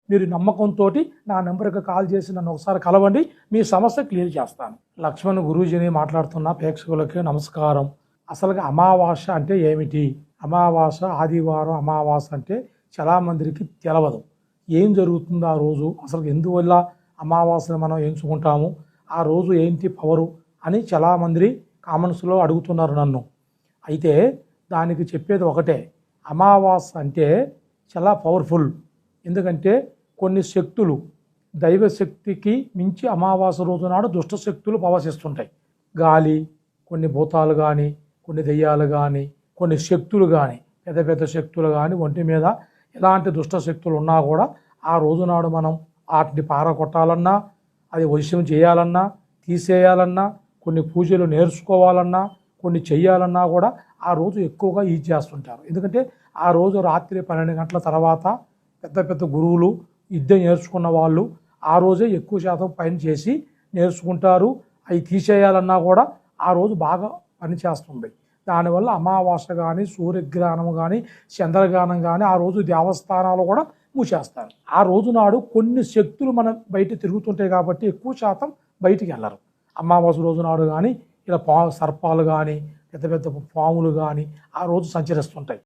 మీరు నమ్మకంతో నా నెంబర్కి కాల్ చేసి నన్ను ఒకసారి కలవండి, మీ సమస్య క్లియర్ చేస్తాను. లక్ష్మణ్ గురూజీని మాట్లాడుతున్న ప్రేక్షకులకి నమస్కారం. అసలుగా అమావాస్య అంటే ఏమిటి? అమావాస్య, ఆదివారం అమావాస్య అంటే చాలామందికి తెలవదు. ఏం జరుగుతుందో ఆ రోజు, అసలు ఎందువల్ల అమావాస్యను మనం ఎంచుకుంటాము, ఆ రోజు ఏంటి పవరు అని చాలామంది కామెంట్స్లో అడుగుతున్నారు నన్ను. అయితే దానికి చెప్పేది ఒకటే, అమావాస్య అంటే చాలా పవర్ఫుల్. ఎందుకంటే కొన్ని శక్తులు, దైవశక్తికి మించి అమావాస్య రోజు నాడు దుష్ట శక్తులు ప్రవశిస్తుంటాయి. గాలి, కొన్ని భూతాలు కానీ, కొన్ని దెయ్యాలు కానీ, కొన్ని శక్తులు కానీ, పెద్ద పెద్ద శక్తులు కానీ, ఒంటి మీద ఎలాంటి దుష్ట శక్తులు ఉన్నా కూడా ఆ రోజు నాడు మనం వాటిని పారగొట్టాలన్నా, అది వశం చేయాలన్నా, తీసేయాలన్నా, కొన్ని పూజలు నేర్చుకోవాలన్నా, కొన్ని చెయ్యాలన్నా కూడా ఆ రోజు ఎక్కువగా యూజ్ చేస్తుంటారు. ఎందుకంటే ఆ రోజు రాత్రి 12 గంటల తర్వాత పెద్ద పెద్ద గురువులు, విద్య నేర్చుకున్న వాళ్ళు ఆ రోజే ఎక్కువ శాతం పని చేసి నేర్చుకుంటారు. అవి తీసేయాలన్నా కూడా ఆ రోజు బాగా పనిచేస్తుంది. దానివల్ల అమావాస్య కానీ, సూర్యగ్రహణం కానీ, చంద్రగ్రహణం కానీ ఆ రోజు దేవస్థానాలు కూడా మూసేస్తారు. ఆ రోజు నాడు కొన్ని శక్తులు మన బయట తిరుగుతుంటాయి కాబట్టి ఎక్కువ శాతం బయటికి వెళ్ళరు. అమావాస్య రోజు నాడు కానీ ఇలా సర్పాలు కానీ, పెద్ద పెద్ద పాములు కానీ ఆ రోజు సంచరిస్తుంటాయి.